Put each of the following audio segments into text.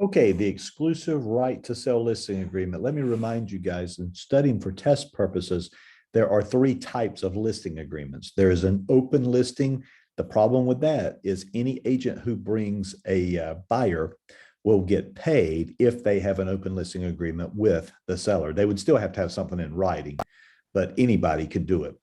Okay, the exclusive right to sell listing agreement. Let me remind you guys, in studying for test purposes, there are three types of listing agreements. There is an open listing. The problem with that is any agent who brings a buyer will get paid if they have an open listing agreement with the seller. They would still have to have something in writing, but anybody could do it.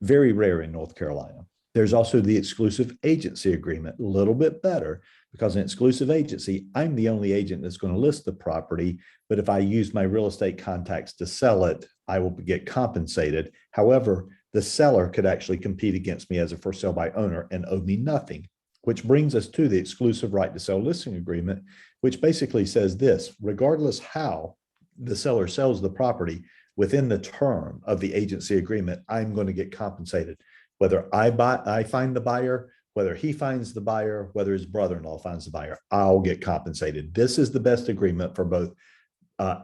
Very rare in North Carolina. There's also the exclusive agency agreement, a little bit better because in exclusive agency, I'm the only agent that's going to list the property. But if I use my real estate contacts to sell it, I will get compensated. However, the seller could actually compete against me as a for sale by owner and owe me nothing, which brings us to the exclusive right to sell listing agreement, which basically says this: regardless how the seller sells the property within the term of the agency agreement, I'm going to get compensated. Whether I find the buyer, whether he finds the buyer, whether his brother-in-law finds the buyer, I'll get compensated. This is the best agreement for both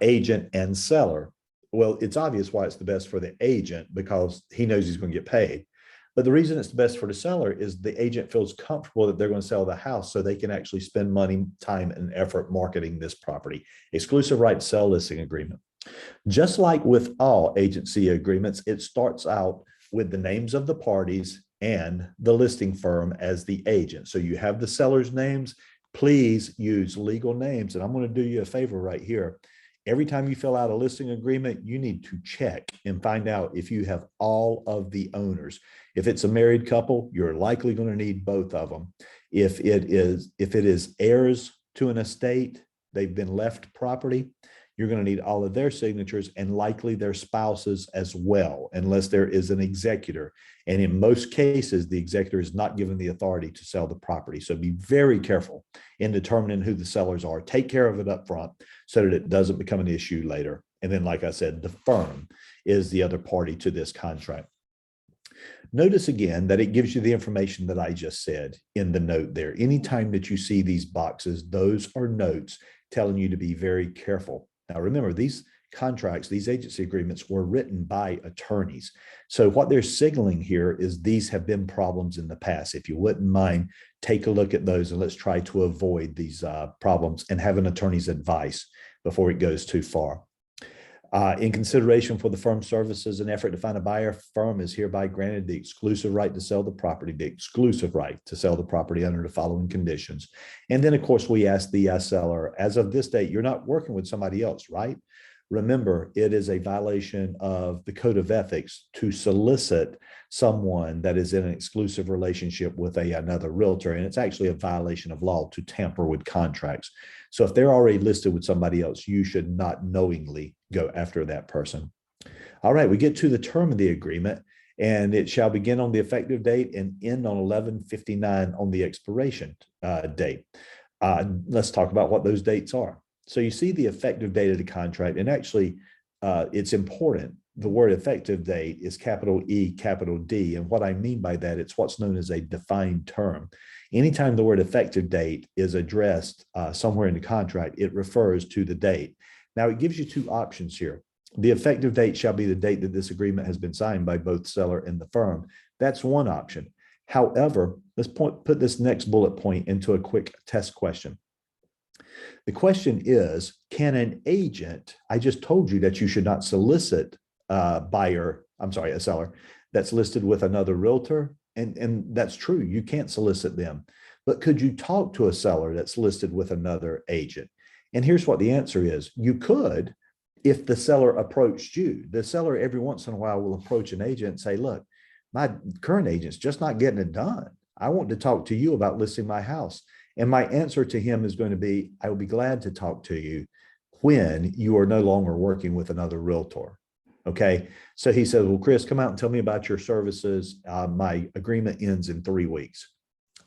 agent and seller. Well, it's obvious why it's the best for the agent because he knows he's going to get paid. But the reason it's the best for the seller is the agent feels comfortable that they're going to sell the house so they can actually spend money, time, and effort marketing this property. Exclusive right to sell listing agreement. Just like with all agency agreements, it starts out with the names of the parties and the listing firm as the agent. So you have the seller's names. Please use legal names. And I'm going to do you a favor right here. Every time you fill out a listing agreement, you need to check and find out if you have all of the owners. If it's a married couple, you're likely going to need both of them. If it is heirs to an estate, they've been left property, you're going to need all of their signatures and likely their spouses as well, unless there is an executor. And in most cases, the executor is not given the authority to sell the property. So be very careful in determining who the sellers are. Take care of it up front so that it doesn't become an issue later. And then, like I said, the firm is the other party to this contract. Notice again that it gives you the information that I just said in the note there. Anytime that you see these boxes, those are notes telling you to be very careful. Now, remember, these contracts, these agency agreements were written by attorneys. So what they're signaling here is these have been problems in the past. If you wouldn't mind, take a look at those and let's try to avoid these problems and have an attorney's advice before it goes too far. In consideration for the firm's services and effort to find a buyer, firm is hereby granted the exclusive right to sell the property, under the following conditions. And then, of course, we ask the seller, as of this date, you're not working with somebody else, right? Remember, it is a violation of the code of ethics to solicit someone that is in an exclusive relationship with another realtor. And it's actually a violation of law to tamper with contracts. So if they're already listed with somebody else, you should not knowingly go after that person. All right, we get to the term of the agreement, and it shall begin on the effective date and end on 11/59 on the expiration date. Let's talk about what those dates are. So you see the effective date of the contract, and actually it's important. The word effective date is capital E, capital D. And what I mean by that, it's what's known as a defined term. Anytime the word effective date is addressed somewhere in the contract, it refers to the date. Now, it gives you two options here. The effective date shall be the date that this agreement has been signed by both seller and the firm. That's one option. However, let's put this next bullet point into a quick test question. The question is, can an agent, I just told you that you should not solicit a seller that's listed with another realtor. And that's true, you can't solicit them. But could you talk to a seller that's listed with another agent? And here's what the answer is. You could, if the seller approached you. The seller every once in a while will approach an agent and say, look, my current agent's just not getting it done. I want to talk to you about listing my house. And my answer to him is going to be, I will be glad to talk to you when you are no longer working with another realtor. Okay. So he says, well, Chris, come out and tell me about your services. My agreement ends in 3 weeks.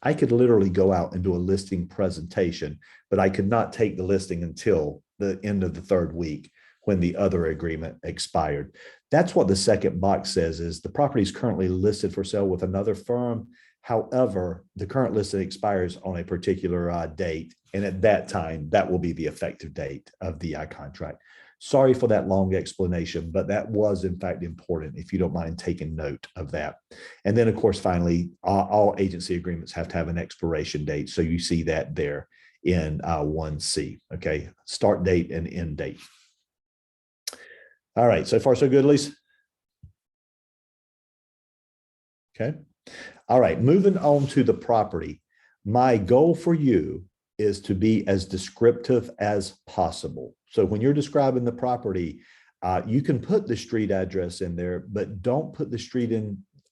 I could literally go out and do a listing presentation, but I could not take the listing until the end of the 3rd week when the other agreement expired. That's what the second box says, is the property is currently listed for sale with another firm. However, the current listing expires on a particular date. And at that time, that will be the effective date of the contract. Sorry for that long explanation, but that was in fact important, if you don't mind taking note of that. And then, of course, finally, all agency agreements have to have an expiration date. So you see that there in 1C. Okay, start date and end date. All right, so far so good, Lisa? Okay. All right, moving on to the property. My goal for you is to be as descriptive as possible. So when you're describing the property, you can put the street address in there, but don't put the street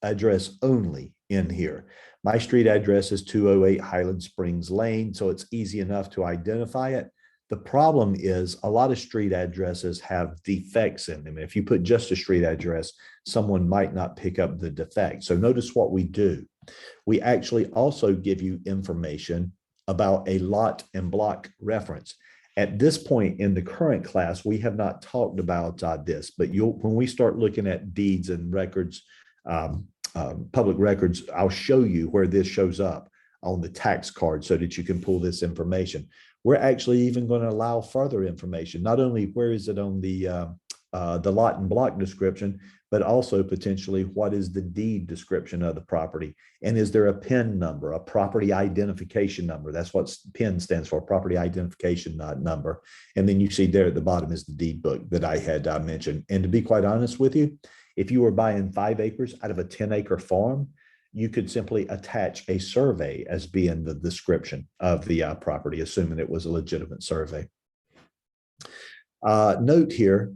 address only in here. My street address is 208 Highland Springs Lane, so it's easy enough to identify it. The problem is a lot of street addresses have defects in them. If you put just a street address, someone might not pick up the defect. So notice what we do. We actually also give you information about a lot and block reference. At this point in the current class, we have not talked about this, but when we start looking at deeds and records, public records, I'll show you where this shows up on the tax card so that you can pull this information. We're actually even going to allow further information, not only where is it on the lot and block description, but also potentially what is the deed description of the property. And is there a PIN number, a property identification number? That's what PIN stands for, property identification number. And then you see there at the bottom is the deed book that I had mentioned. And to be quite honest with you, if you were buying 5 acres out of a 10-acre farm, you could simply attach a survey as being the description of the property, assuming it was a legitimate survey. Note here,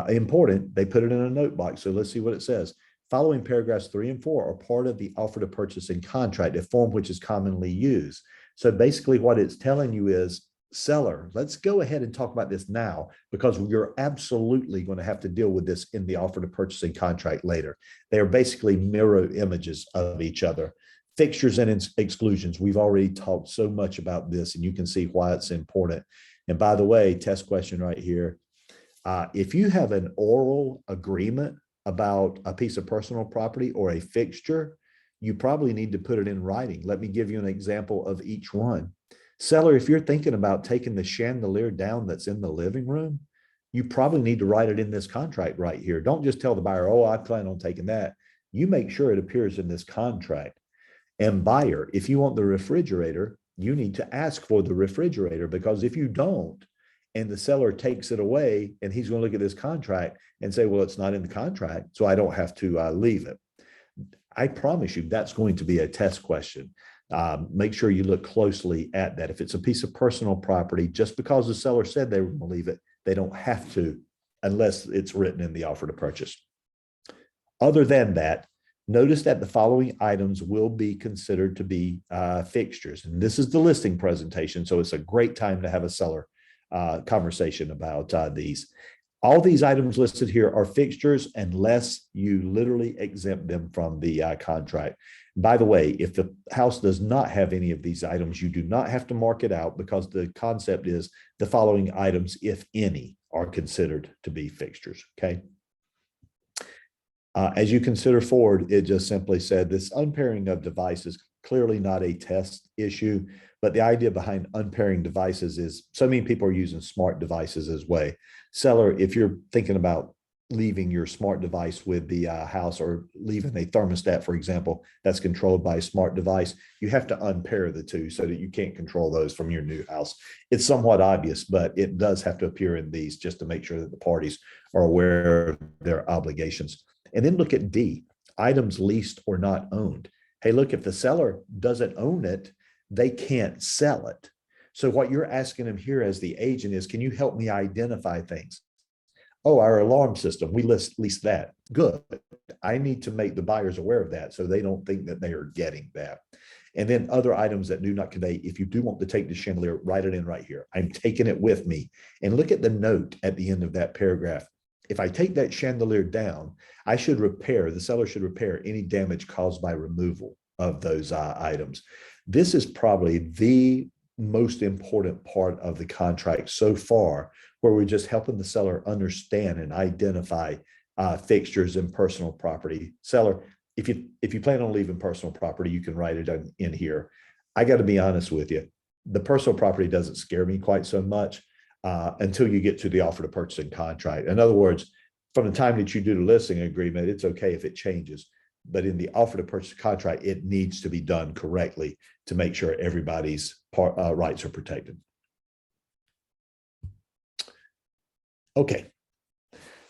important, they put it in a note box. So let's see what it says. Following paragraphs 3 and 4 are part of the offer to purchase and contract, a form which is commonly used. So basically what it's telling you is, seller, let's go ahead and talk about this now, because you're absolutely going to have to deal with this in the offer to purchase and contract later. They are basically mirror images of each other. Fixtures and exclusions. We've already talked so much about this, and you can see why it's important. And by the way, test question right here. If you have an oral agreement about a piece of personal property or a fixture, you probably need to put it in writing. Let me give you an example of each one. Seller, if you're thinking about taking the chandelier down that's in the living room, you probably need to write it in this contract right here. Don't just tell the buyer, oh, I plan on taking that. You make sure it appears in this contract. And buyer, if you want the refrigerator, you need to ask for the refrigerator, because if you don't, and the seller takes it away, and he's going to look at this contract and say, well, it's not in the contract, so I don't have to leave it. I promise you that's going to be a test question. Make sure you look closely at that. If it's a piece of personal property, just because the seller said they were going to leave it, they don't have to, unless it's written in the offer to purchase. Other than that, notice that the following items will be considered to be fixtures. And this is the listing presentation, so it's a great time to have a seller conversation about these. All these items listed here are fixtures unless you literally exempt them from the contract. By the way, if the house does not have any of these items, you do not have to mark it out, because the concept is the following items, if any, are considered to be fixtures, okay? As you consider forward, it just simply said this unpairing of devices, clearly not a test issue, but the idea behind unpairing devices is so many people are using smart devices as well. Seller, if you're thinking about leaving your smart device with the house, or leaving a thermostat, for example, that's controlled by a smart device, you have to unpair the two so that you can't control those from your new house. It's somewhat obvious, but it does have to appear in these just to make sure that the parties are aware of their obligations. And then look at D, items leased or not owned. Hey, look, if the seller doesn't own it, they can't sell it. So what you're asking them here as the agent is, can you help me identify things? Oh, our alarm system, we lease that. Good. I need to make the buyers aware of that so they don't think that they are getting that. And then other items that do not convey, if you do want to take the chandelier, write it in right here. I'm taking it with me. And look at the note at the end of that paragraph. If I take that chandelier down, I should repair, the seller should repair any damage caused by removal of those items. This is probably the most important part of the contract so far, where we're just helping the seller understand and identify fixtures and personal property. Seller, if you plan on leaving personal property, you can write it in here. I got to be honest with you, the personal property doesn't scare me quite so much until you get to the offer to purchase and contract. In other words, from the time that you do the listing agreement, it's okay if it changes. But in the offer to purchase contract, it needs to be done correctly to make sure everybody's rights are protected. Okay.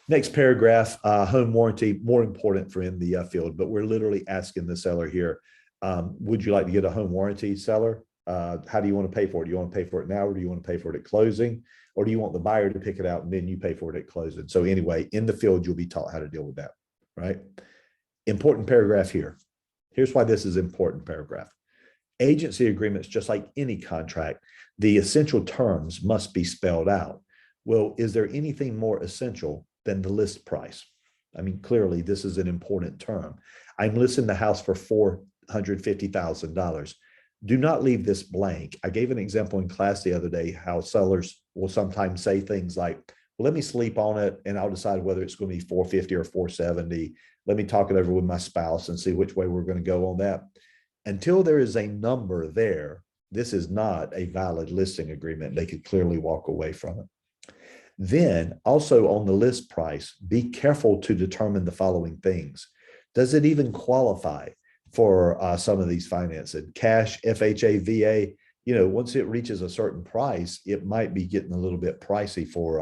Next paragraph, home warranty, more important for in the field, but we're literally asking the seller here, would you like to get a home warranty, seller? How do you want to pay for it? Do you want to pay for it now, or do you want to pay for it at closing? Or do you want the buyer to pick it out and then you pay for it at closing? So anyway, in the field, you'll be taught how to deal with that, right? Important paragraph here. Here's why this is important paragraph. Agency agreements, just like any contract, the essential terms must be spelled out. Well, is there anything more essential than the list price? I mean, clearly, this is an important term. I'm listing the house for $450,000. Do not leave this blank. I gave an example in class the other day how sellers will sometimes say things like, well, let me sleep on it and I'll decide whether it's going to be 450 or 470. Let me talk it over with my spouse and see which way we're going to go on that. Until there is a number there, this is not a valid listing agreement. They could clearly walk away from it. Then also on the list price, be careful to determine the following things. Does it even qualify for some of these financing? Cash, FHA, VA, once it reaches a certain price, it might be getting a little bit pricey for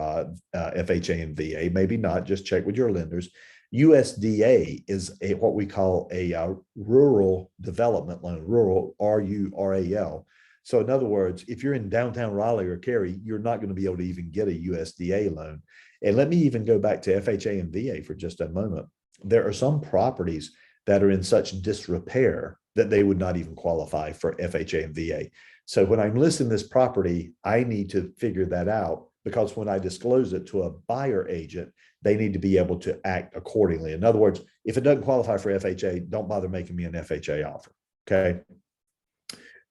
FHA and VA. Maybe not, just check with your lenders. USDA is what we call a rural development loan, rural, RURAL. So in other words, if you're in downtown Raleigh or Cary, you're not going to be able to even get a USDA loan. And let me even go back to FHA and VA for just a moment. There are some properties that are in such disrepair that they would not even qualify for FHA and VA. So when I'm listing this property, I need to figure that out, because when I disclose it to a buyer agent, they need to be able to act accordingly. In other words, if it doesn't qualify for FHA, don't bother making me an FHA offer. Okay.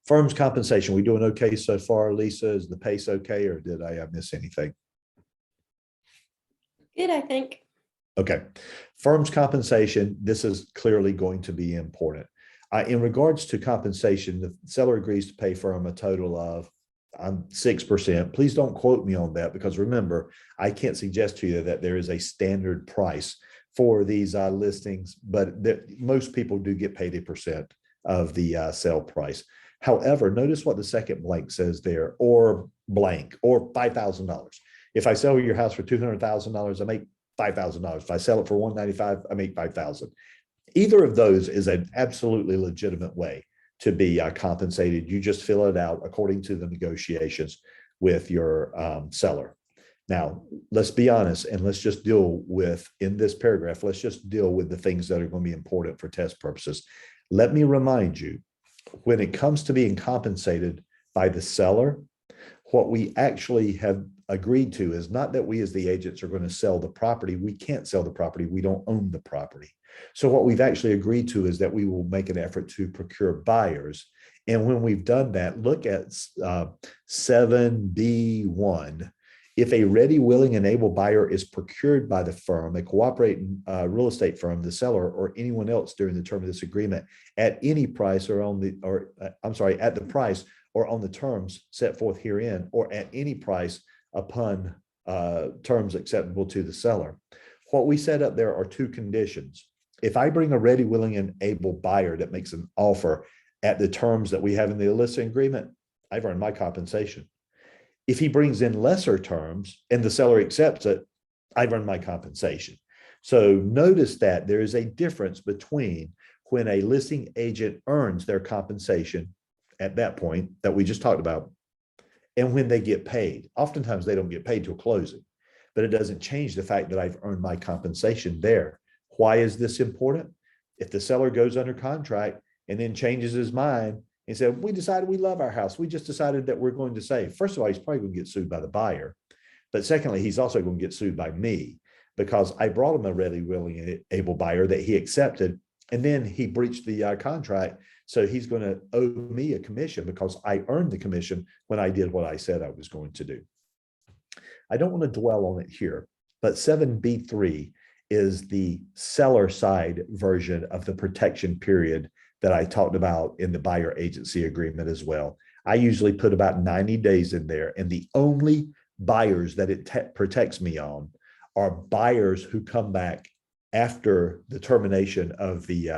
Firm's compensation. We doing okay so far, Lisa? Is the pace okay, or did I miss anything? Good, I think. Okay. Firm's compensation. This is clearly going to be important. In regards to compensation, the seller agrees to pay firm a total of 6%. Please don't quote me on that, because remember, I can't suggest to you that there is a standard price for these listings, but most people do get paid 1% of the sale price. However, notice what the second blank says there, or blank, or $5,000. If I sell your house for $200,000, I make $5,000. If I sell it for $195,000, I make $5,000. Either of those is an absolutely legitimate way to be compensated. You just fill it out according to the negotiations with your seller. Now, let's be honest, and let's just deal with, in this paragraph, let's just deal with the things that are going to be important for test purposes. Let me remind you, when it comes to being compensated by the seller, what we actually have agreed to is not that we as the agents are going to sell the property. We can't sell the property. We don't own the property. So what we've actually agreed to is that we will make an effort to procure buyers. And when we've done that, look at 7B1. If a ready, willing, and able buyer is procured by the firm, a cooperating real estate firm, the seller, or anyone else during the term of this agreement at any price or at the price or on the terms set forth herein, or at any price upon terms acceptable to the seller. What we set up there are two conditions. If I bring a ready, willing, and able buyer that makes an offer at the terms that we have in the listing agreement, I've earned my compensation. If he brings in lesser terms and the seller accepts it, I've earned my compensation. So notice that there is a difference between when a listing agent earns their compensation at that point that we just talked about, and when they get paid. Oftentimes they don't get paid till closing, but it doesn't change the fact that I've earned my compensation there. Why is this important? If the seller goes under contract and then changes his mind and said, we decided we love our house, we just decided that we're going to save. First of all, he's probably going to get sued by the buyer. But secondly, he's also going to get sued by me, because I brought him a ready, willing, and able buyer that he accepted, and then he breached the contract. So he's going to owe me a commission because I earned the commission when I did what I said I was going to do. I don't want to dwell on it here, but 7B3 is the seller side version of the protection period that I talked about in the buyer agency agreement as well. I usually put about 90 days in there, and the only buyers that it protects me on are buyers who come back after the termination of the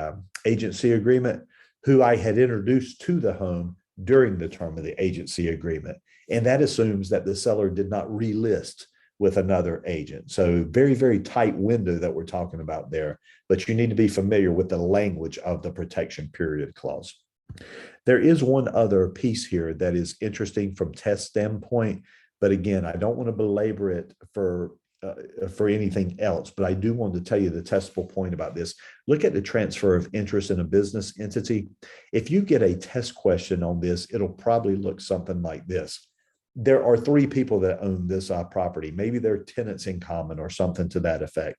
agency agreement, who I had introduced to the home during the term of the agency agreement. And that assumes that the seller did not relist with another agent. So very, very tight window that we're talking about there, but you need to be familiar with the language of the protection period clause. There is one other piece here that is interesting from test standpoint, but again, I don't want to belabor it for anything else, but I do want to tell you the testable point about this. Look at the transfer of interest in a business entity. If you get a test question on this, it'll probably look something like this. There are three people that own this property. Maybe they're tenants in common or something to that effect.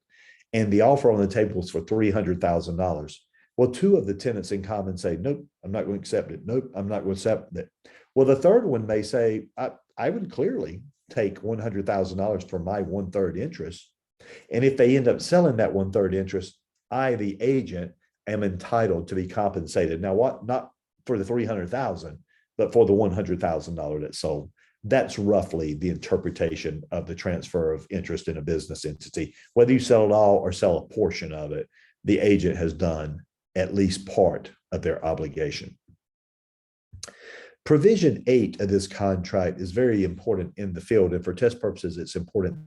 And the offer on the table is for $300,000. Well, two of the tenants in common say, nope, I'm not going to accept it. Nope, I'm not going to accept it. Well, the third one may say, I would clearly take $100,000 for my 1/3 interest. And if they end up selling that 1/3 interest, I, the agent, am entitled to be compensated. Now, what? Not for the 300,000, but for the $100,000 that's sold. That's roughly the interpretation of the transfer of interest in a business entity. Whether you sell it all or sell a portion of it, the agent has done at least part of their obligation. Provision 8 of this contract is very important in the field, and for test purposes, it's important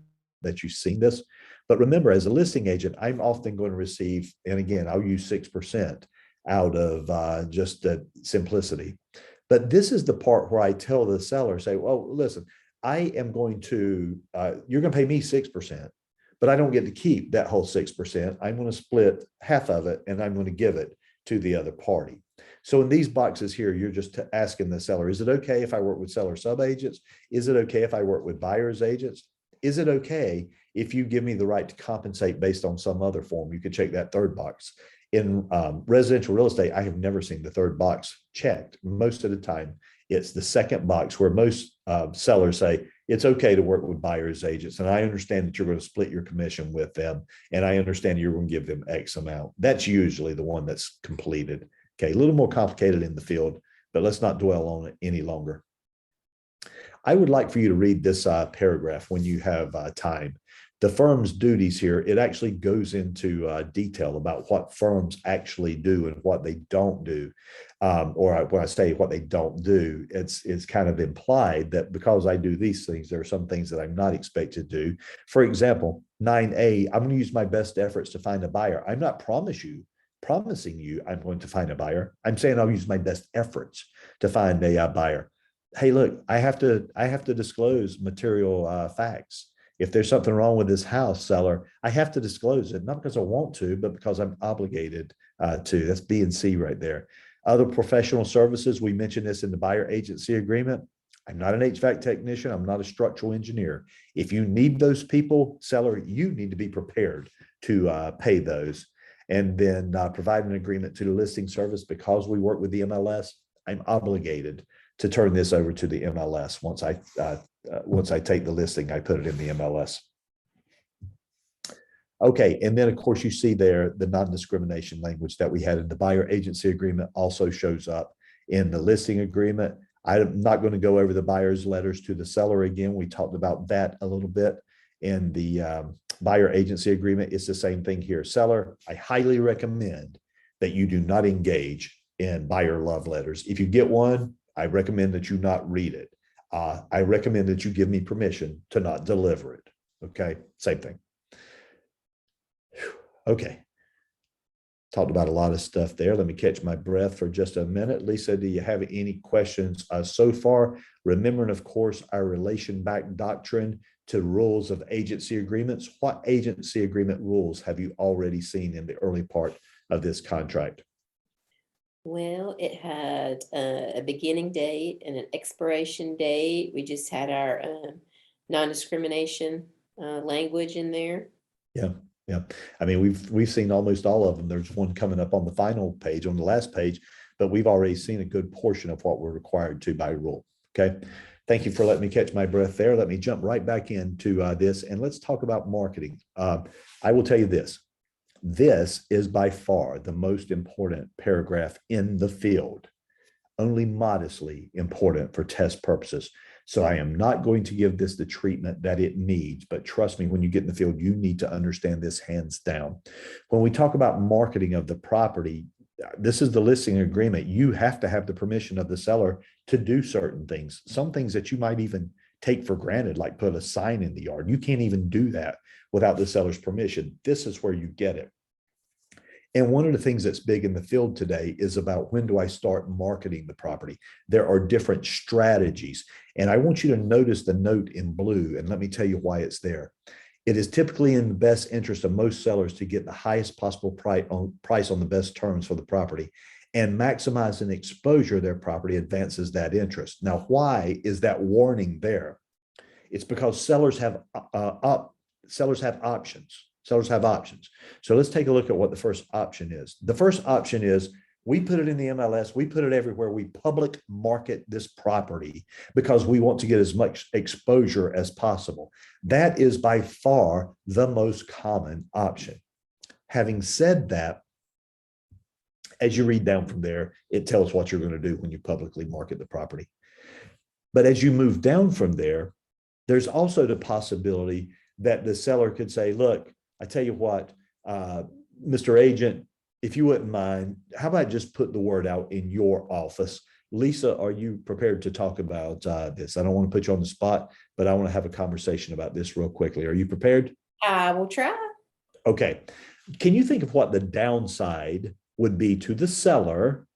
that you've seen this. But remember, as a listing agent, I'm often going to receive, and again, I'll use 6% out of just the simplicity. But this is the part where I tell the seller, say, well, listen, I am going to, you're going to pay me 6%, but I don't get to keep that whole 6%. I'm going to split half of it and I'm going to give it to the other party. So in these boxes here, you're just asking the seller, is it okay if I work with seller sub-agents? Is it okay if I work with buyer's agents? Is it okay if you give me the right to compensate based on some other form? You could check that third box. In residential real estate, I have never seen the third box checked. Most of the time, it's the second box where most sellers say, it's okay to work with buyer's agents. And I understand that you're going to split your commission with them. And I understand you're going to give them X amount. That's usually the one that's completed. Okay, a little more complicated in the field, but let's not dwell on it any longer. I would like for you to read this paragraph when you have time. The firm's duties here, it actually goes into detail about what firms actually do and what they don't do. Or when I say what they don't do, it's kind of implied that because I do these things, there are some things that I'm not expected to do. For example, 9A, I'm going to use my best efforts to find a buyer. I'm not promising you I'm going to find a buyer. I'm saying I'll use my best efforts to find a buyer. Hey, look, I have to disclose material facts. If there's something wrong with this house, seller, I have to disclose it, not because I want to, but because I'm obligated to. That's B and C right there. Other professional services, we mentioned this in the buyer agency agreement. I'm not an HVAC technician. I'm not a structural engineer. If you need those people, seller, you need to be prepared to pay those. And then provide an agreement to the listing service. Because we work with the MLS, I'm obligated to turn this over to the MLS. Once I take the listing, I put it in the MLS. Okay, and then of course you see there the non-discrimination language that we had in the buyer agency agreement also shows up in the listing agreement. I'm not going to go over the buyer's letters to the seller again. We talked about that a little bit in the buyer agency agreement. It's the same thing here. Seller, I highly recommend that you do not engage in buyer love letters. If you get one, I recommend that you not read it. I recommend that you give me permission to not deliver it. Okay, same thing. Okay. Talked about a lot of stuff there. Let me catch my breath for just a minute. Lisa, do you have any questions so far? Remembering, of course, our relation-backed doctrine to rules of agency agreements. What agency agreement rules have you already seen in the early part of this contract? Well, it had a beginning date and an expiration date. We just had our non-discrimination language in there. Yeah. Yeah. I mean, we've seen almost all of them. There's one coming up on the final page, on the last page, but we've already seen a good portion of what we're required to by rule. Okay. Thank you for letting me catch my breath there. Let me jump right back into this and let's talk about marketing. I will tell you this. This is by far the most important paragraph in the field, only modestly important for test purposes. So I am not going to give this the treatment that it needs, but trust me, when you get in the field, you need to understand this hands down. When we talk about marketing of the property, this is the listing agreement. You have to have the permission of the seller to do certain things, some things that you might even take for granted, like put a sign in the yard. You can't even do that without the seller's permission. This is where you get it. And one of the things that's big in the field today is about when do I start marketing the property? There are different strategies. And I want you to notice the note in blue, and let me tell you why it's there. It is typically in the best interest of most sellers to get the highest possible price on the best terms for the property, and maximizing exposure of their property advances that interest. Now, why is that warning there? It's because sellers have options. Sellers have options. So let's take a look at what the first option is. The first option is we put it in the MLS, we put it everywhere, we public market this property because we want to get as much exposure as possible. That is by far the most common option. Having said that, as you read down from there, it tells what you're going to do when you publicly market the property. But as you move down from there, there's also the possibility that the seller could say, look, I tell you what, Mr. Agent, if you wouldn't mind, how about just put the word out in your office? Lisa, are you prepared to talk about this? I don't want to put you on the spot, but I want to have a conversation about this real quickly. Are you prepared? I will try. Okay. Can you think of what the downside would be to the seller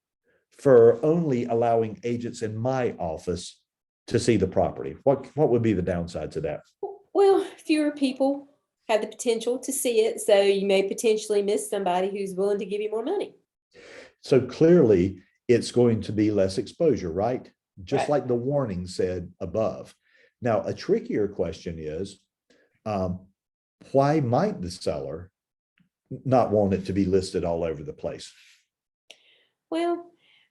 for only allowing agents in my office to see the property? What would be the downside to that? Well, fewer people have the potential to see it, so you may potentially miss somebody who's willing to give you more money. So clearly, it's going to be less exposure, right? Just Right. like the warning said above. Now, a trickier question is, why might the seller not want it to be listed all over the place? Well,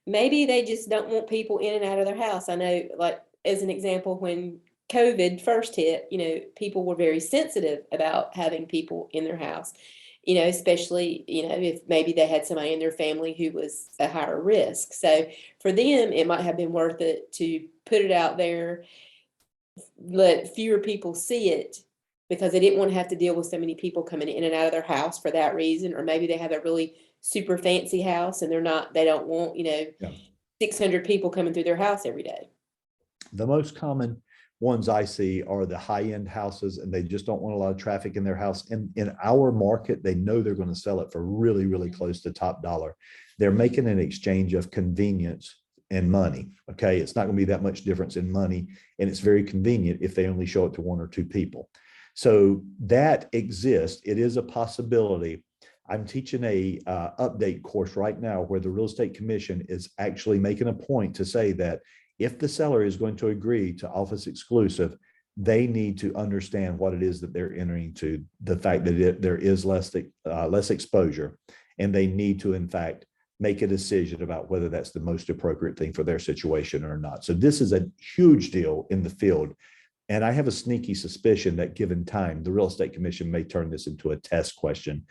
maybe they just don't want people in and out of their house. I know, like, as an example, when COVID first hit, people were very sensitive about having people in their house, especially, if maybe they had somebody in their family who was a higher risk. So for them, it might have been worth it to put it out there, let fewer people see it because they didn't want to have to deal with so many people coming in and out of their house for that reason. Or maybe they have a really super fancy house and they don't want, Yeah. 600 people coming through their house every day. The most common ones I see are the high-end houses, and they just don't want a lot of traffic in their house. And in our market, they know they're going to sell it for really, really close to top dollar. They're making an exchange of convenience and money. Okay. It's not going to be that much difference in money, and it's very convenient if they only show it to one or two people. So that exists. It is a possibility. I'm teaching a update course right now where the Real Estate Commission is actually making a point to say that if the seller is going to agree to office exclusive, they need to understand what it is that they're entering to, the fact that there is less exposure, and they need to, in fact, make a decision about whether that's the most appropriate thing for their situation or not. So this is a huge deal in the field. And I have a sneaky suspicion that given time, the Real Estate Commission may turn this into a test question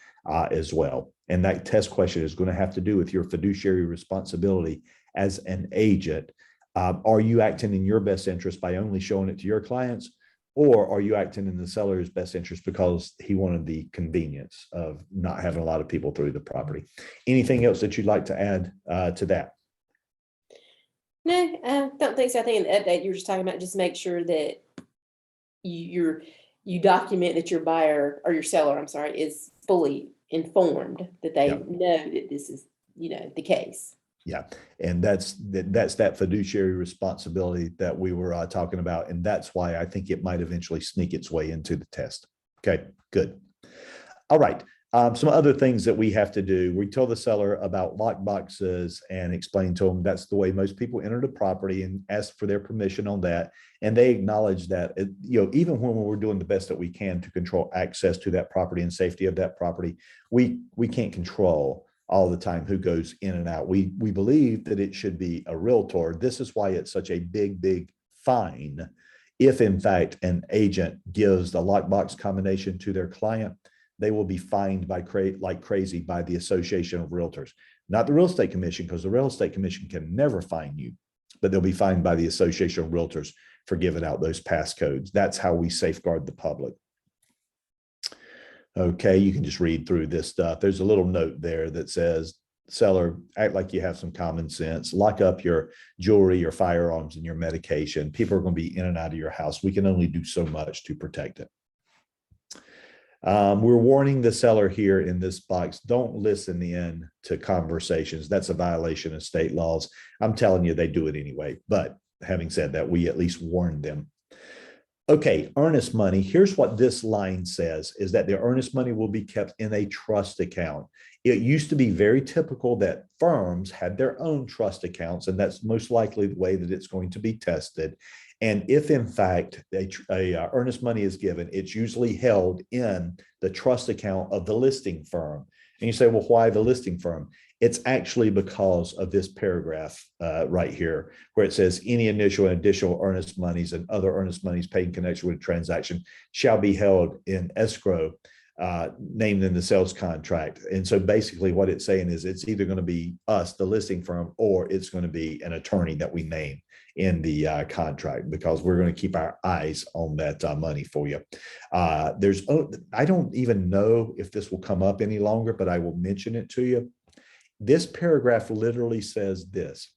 as well. And that test question is going to have to do with your fiduciary responsibility as an agent. Are you acting in your best interest by only showing it to your clients, or are you acting in the seller's best interest because he wanted the convenience of not having a lot of people through the property? Anything else that you'd like to add to that? No, I don't think so. I think in the update you were just talking about just make sure that you document that your buyer or your seller, I'm sorry, is fully informed, that they Yep. know that this is, the case. Yeah, and that's that fiduciary responsibility that we were talking about, and that's why I think it might eventually sneak its way into the test. Okay, good. All right. Some other things that we have to do. We tell the seller about lock boxes and explain to them that's the way most people enter the property, and ask for their permission on that. And they acknowledge that, even when we're doing the best that we can to control access to that property and safety of that property, we can't control all the time who goes in and out. We believe that it should be a realtor. This is why it's such a big fine if in fact an agent gives the lockbox combination to their client. They will be fined like crazy by the Association of Realtors, not the Real Estate Commission, because the Real Estate Commission can never fine you, but they'll be fined by the Association of Realtors for giving out those passcodes. That's how we safeguard the public. Okay, you can just read through this stuff. There's a little note there that says seller, act like you have some common sense, lock up your jewelry, your firearms, and your medication. People are going to be in and out of your house. We can only do so much to protect it. We're warning the seller here in this box, don't listen in to conversations. That's a violation of state laws. I'm telling you, they do it anyway. But having said that, we at least warned them. Okay, earnest money. Here's what this line says, is that the earnest money will be kept in a trust account. It used to be very typical that firms had their own trust accounts, and that's most likely the way that it's going to be tested. And if in fact a earnest money is given, it's usually held in the trust account of the listing firm. And you say, well, why the listing firm? It's actually because of this paragraph right here, where it says any initial and additional earnest monies and other earnest monies paid in connection with a transaction shall be held in escrow named in the sales contract. And so basically what it's saying is it's either going to be us, the listing firm, or it's going to be an attorney that we name in the contract, because we're going to keep our eyes on that money for you. I don't even know if this will come up any longer, but I will mention it to you. This paragraph literally says this: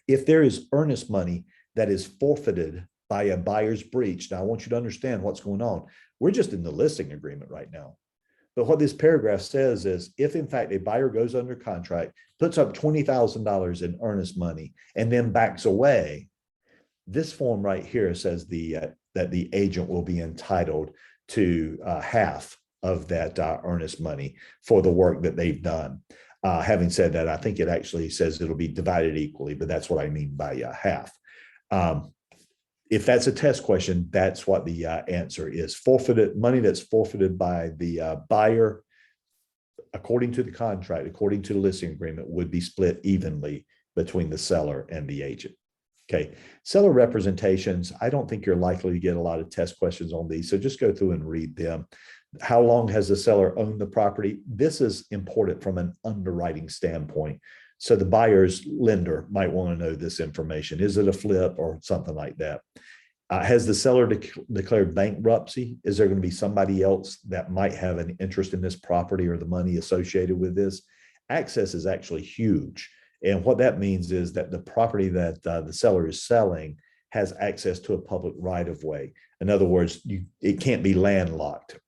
if there is earnest money that is forfeited by a buyer's breach. Now, I want you to understand what's going on. We're just in the listing agreement right now. But what this paragraph says is, if in fact a buyer goes under contract, puts up $20,000 in earnest money, and then backs away, this form right here says that the agent will be entitled to half of that earnest money for the work that they've done. Having said that, I think it actually says it'll be divided equally, but that's what I mean by half. If that's a test question, that's what the answer is. Forfeited money that's forfeited by the buyer, according to the contract, according to the listing agreement, would be split evenly between the seller and the agent. Okay, seller representations, I don't think you're likely to get a lot of test questions on these, so just go through and read them. How long has the seller owned the property? This is important from an underwriting standpoint. So the buyer's lender might want to know this information. Is it a flip or something like that? Has the seller declared bankruptcy? Is there going to be somebody else that might have an interest in this property or the money associated with this? Access is actually huge. And what that means is that the property that the seller is selling has access to a public right-of-way. In other words, it can't be landlocked.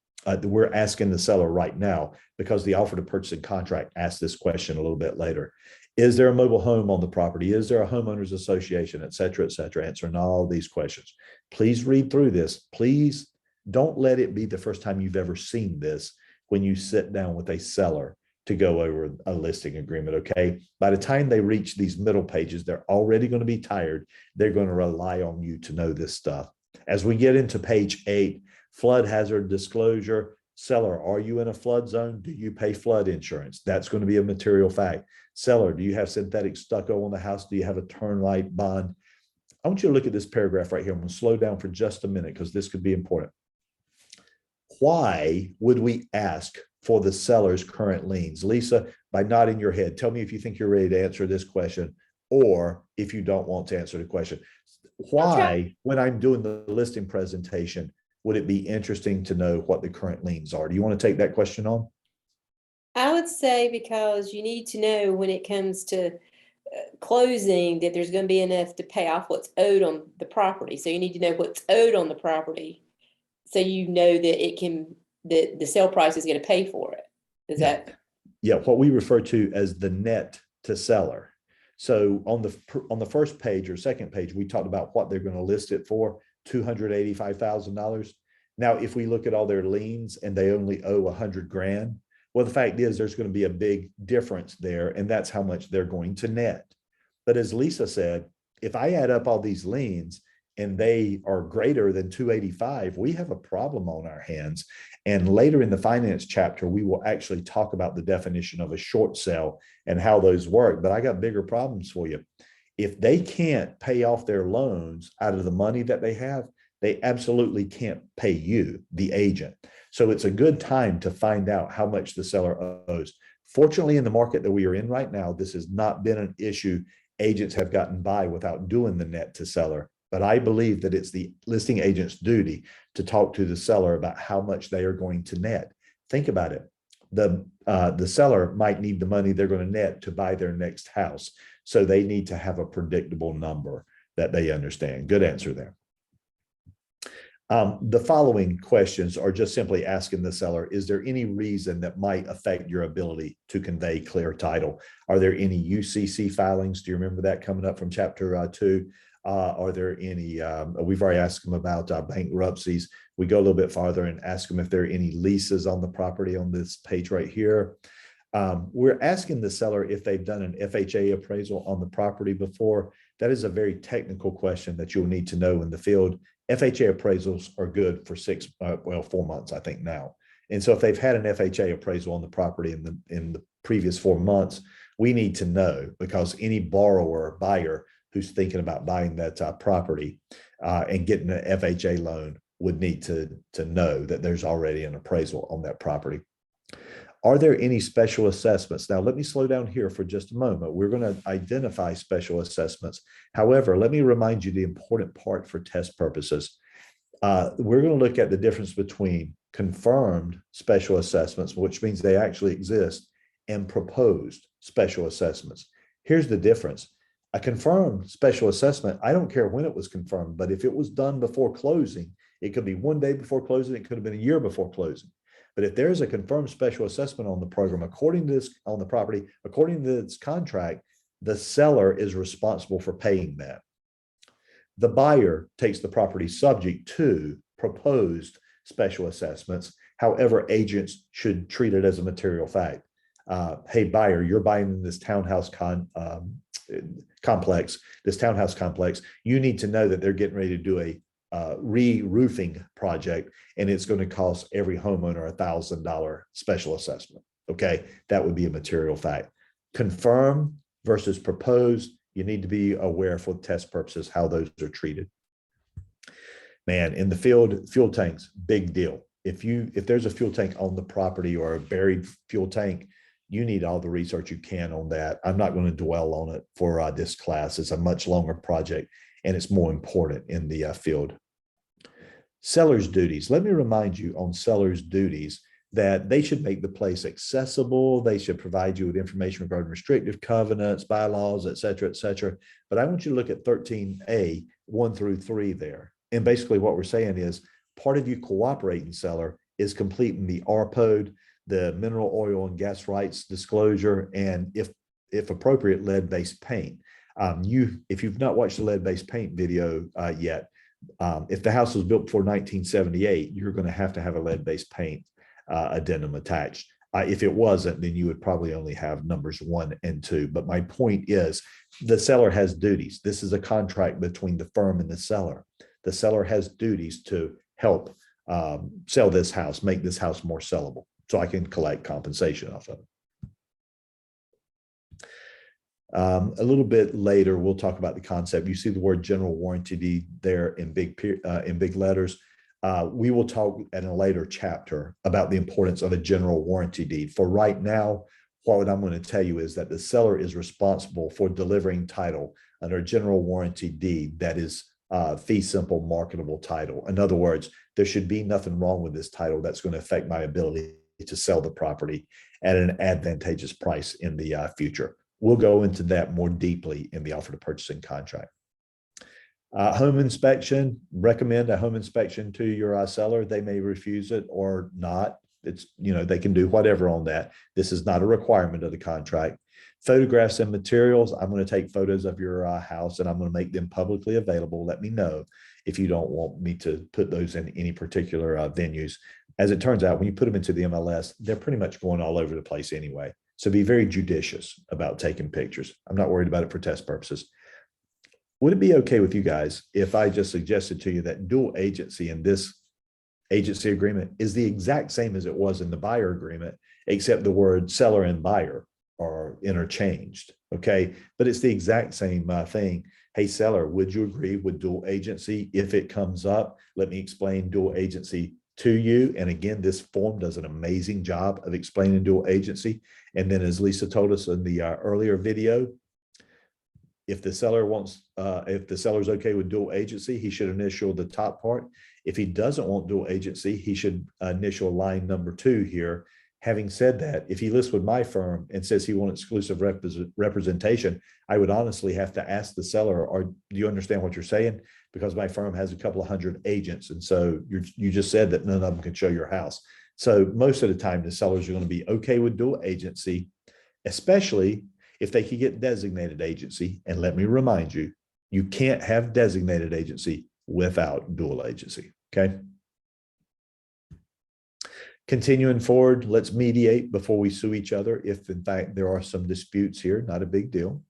We're asking the seller right now, because the offer to purchase and contract asks this question a little bit later. Is there a mobile home on the property? Is there a homeowners association, et cetera, answering all these questions. Please read through this. Please don't let it be the first time you've ever seen this when you sit down with a seller to go over a listing agreement, okay? By the time they reach these middle pages, they're already going to be tired. They're going to rely on you to know this stuff. As we get into page 8, flood hazard disclosure. Seller, are you in a flood zone? Do you pay flood insurance? That's going to be a material fact. Seller, do you have synthetic stucco on the house? Do you have a termite bond? I want you to look at this paragraph right here. I'm going to slow down for just a minute because this could be important. Why would we ask for the seller's current liens? Lisa, by nodding your head, tell me if you think you're ready to answer this question, or if you don't want to answer the question. Why, when I'm doing the listing presentation, would it be interesting to know what the current liens are? Do you want to take that question on? I would say because you need to know when it comes to closing that there's going to be enough to pay off what's owed on the property. So you need to know what's owed on the property, so you know that it can, that the sale price is going to pay for it. Is that? Yeah, what we refer to as the net to seller. So on the first page or second page, we talked about what they're going to list it for, $285,000. Now, if we look at all their liens and they only owe $100,000, well, the fact is there's going to be a big difference there, and that's how much they're going to net. But as Lisa said, if I add up all these liens and they are greater than 285, we have a problem on our hands. And later in the finance chapter, we will actually talk about the definition of a short sale and how those work. But I got bigger problems for you. If they can't pay off their loans out of the money that they have, they absolutely can't pay you, the agent. So it's a good time to find out how much the seller owes. Fortunately, in the market that we are in right now, this has not been an issue. Agents have gotten by without doing the net to seller. But I believe that it's the listing agent's duty to talk to the seller about how much they are going to net. Think about it. The seller might need the money they're going to net to buy their next house. So they need to have a predictable number that they understand. Good answer there. The following questions are just simply asking the seller, is there any reason that might affect your ability to convey clear title? Are there any UCC filings? Do you remember that coming up from chapter 2? Are there any, we've already asked them about bankruptcies. We go a little bit farther and ask them if there are any leases on the property on this page right here. We're asking the seller if they've done an FHA appraisal on the property before. That is a very technical question that you'll need to know in the field. FHA appraisals are good for 4 months, I think now. And so if they've had an FHA appraisal on the property in the previous 4 months, we need to know, because any borrower, buyer who's thinking about buying that property and getting an FHA loan would need to know that there's already an appraisal on that property. Are there any special assessments? Now, let me slow down here for just a moment. We're going to identify special assessments. However, let me remind you the important part for test purposes. We're going to look at the difference between confirmed special assessments, which means they actually exist, and proposed special assessments. Here's the difference. A confirmed special assessment, I don't care when it was confirmed, but if it was done before closing, it could be 1 day before closing, it could have been a year before closing. But if there's a confirmed special assessment on the program, according to this, on the property, according to this contract, the seller is responsible for paying that. The buyer takes the property subject to proposed special assessments. However, agents should treat it as a material fact. Hey, buyer, you're buying this townhouse complex, this townhouse complex. You need to know that they're getting ready to do a re-roofing project, and it's going to cost every homeowner $1,000 special assessment. Okay, that would be a material fact. Confirm versus proposed, you need to be aware for test purposes how those are treated. Man, in the field, fuel tanks, big deal. If there's a fuel tank on the property or a buried fuel tank, you need all the research you can on that. I'm not going to dwell on it for this class. It's a much longer project, and it's more important in the field. Seller's duties. Let me remind you on seller's duties that they should make the place accessible. They should provide you with information regarding restrictive covenants, bylaws, et cetera, et cetera. But I want you to look at 13A, 1 through 3 there. And basically what we're saying is part of you cooperating seller is completing the RPOD, the mineral oil and gas rights disclosure, and if appropriate, lead-based paint. If you've not watched the lead-based paint video yet, if the house was built before 1978, you're going to have a lead-based paint addendum attached. If it wasn't, then you would probably only have numbers 1 and 2. But my point is, the seller has duties. This is a contract between the firm and the seller. The seller has duties to help sell this house, make this house more sellable, so I can collect compensation off of it. A little bit later, we'll talk about the concept. You see the word general warranty deed there in big letters. We will talk in a later chapter about the importance of a general warranty deed. For right now, what I'm going to tell you is that the seller is responsible for delivering title under a general warranty deed that is fee simple marketable title. In other words, there should be nothing wrong with this title that's going to affect my ability to sell the property at an advantageous price in the future. We'll go into that more deeply in the offer to purchasing contract. Home inspection, recommend a home inspection to your seller. They may refuse it or not. It's, they can do whatever on that. This is not a requirement of the contract. Photographs and materials. I'm going to take photos of your house and I'm going to make them publicly available. Let me know if you don't want me to put those in any particular venues. As it turns out, when you put them into the MLS, they're pretty much going all over the place anyway. So be very judicious about taking pictures. I'm not worried about it for test purposes. Would it be okay with you guys if I just suggested to you that dual agency in this agency agreement is the exact same as it was in the buyer agreement, except the word seller and buyer are interchanged, okay? But it's the exact same thing. Hey, seller, would you agree with dual agency if it comes up? Let me explain dual agency to you. And again, this form does an amazing job of explaining dual agency. And then as Lisa told us in the earlier video, if the seller if the seller's okay with dual agency, he should initial the top part. If he doesn't want dual agency, he should initial line number 2 here. Having said that, if he lists with my firm and says he wants exclusive representation, I would honestly have to ask the seller, or do you understand what you're saying? Because my firm has a couple of hundred agents. And so you just said that none of them can show your house. So most of the time, the sellers are going to be okay with dual agency, especially if they could get designated agency. And let me remind you, you can't have designated agency without dual agency. Okay. Continuing forward, let's mediate before we sue each other. If in fact there are some disputes here, not a big deal.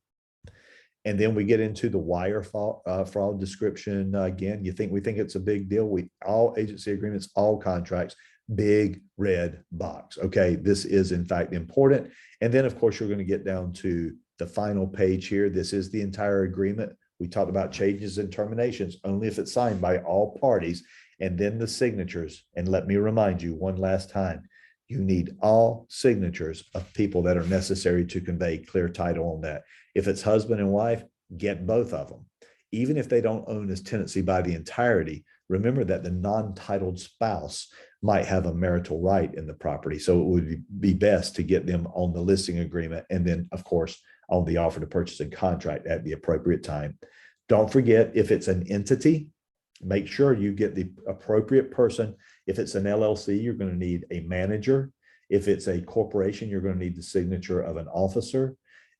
And then we get into the wire fraud description. Again, we think it's a big deal. All agency agreements, all contracts, big red box. Okay, this is in fact important. And then of course, you're going to get down to the final page here. This is the entire agreement. We talked about changes and terminations only if it's signed by all parties, and then the signatures. And let me remind you one last time, you need all signatures of people that are necessary to convey clear title on that. If it's husband and wife, get both of them. Even if they don't own this tenancy by the entirety, remember that the non-titled spouse might have a marital right in the property. So it would be best to get them on the listing agreement, and then of course on the offer to purchase and contract at the appropriate time. Don't forget, if it's an entity, make sure you get the appropriate person. If it's an LLC, you're going to need a manager. If it's a corporation, you're going to need the signature of an officer.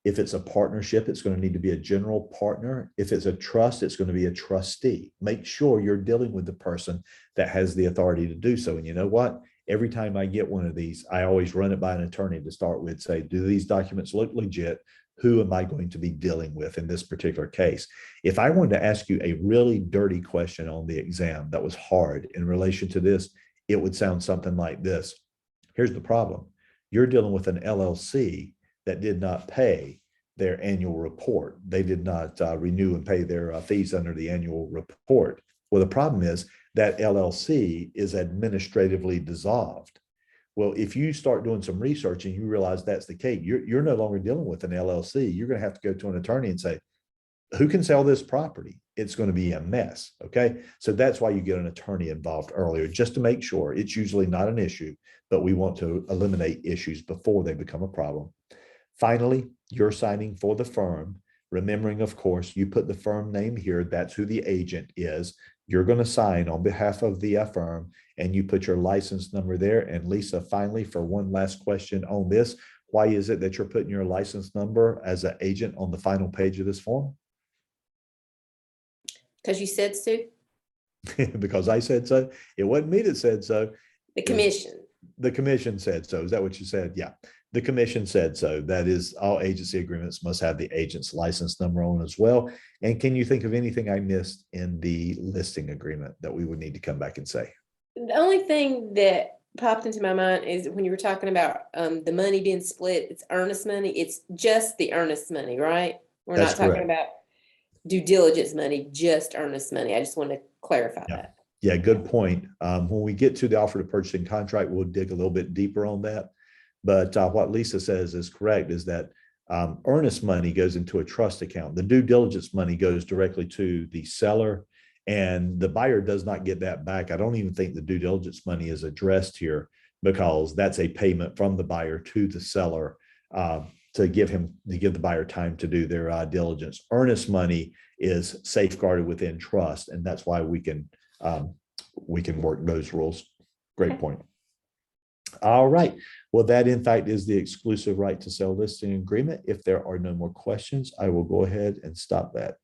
If it's a partnership, it's going to need to be a general partner. If it's a trust, it's going to be a trustee. Make sure you're dealing with the person that has the authority to do so. And you know what? Every time I get one of these, I always run it by an attorney to start with, say, do these documents look legit? Who am I going to be dealing with in this particular case? If I wanted to ask you a really dirty question on the exam that was hard in relation to this, it would sound something like this. Here's the problem. You're dealing with an LLC that did not pay their annual report. They did not renew and pay their fees under the annual report. Well, the problem is that LLC is administratively dissolved. Well, if you start doing some research and you realize that's the case, you're no longer dealing with an LLC. You're going to have to go to an attorney and say, who can sell this property? It's going to be a mess. Okay. So that's why you get an attorney involved earlier, just to make sure. It's usually not an issue, but we want to eliminate issues before they become a problem. Finally, you're signing for the firm. Remembering, of course, you put the firm name here. That's who the agent is. You're going to sign on behalf of the firm, and you put your license number there. And Lisa, finally, for one last question on this, why is it that you're putting your license number as an agent on the final page of this form? Because you said so. Because I said so. It wasn't me that said so. The commission. The commission said so. Is that what you said? Yeah. The commission said so. That is, all agency agreements must have the agent's license number on as well. And can you think of anything I missed in the listing agreement that we would need to come back and say? The only thing that popped into my mind is when you were talking about the money being split, it's earnest money. It's just the earnest money, right? We're That's not talking correct. about due diligence money, just earnest money. I just want to clarify that. Yeah, good point. When we get to the offer to purchase and contract, we'll dig a little bit deeper on that. But what Lisa says is correct, is that earnest money goes into a trust account. The due diligence money goes directly to the seller, and the buyer does not get that back. I don't even think the due diligence money is addressed here, because that's a payment from the buyer to the seller to give the buyer time to do their diligence. Earnest money is safeguarded within trust, and that's why we can work those rules. Great point. All right. Well, that in fact is the exclusive right to sell listing agreement. If there are no more questions, I will go ahead and stop that.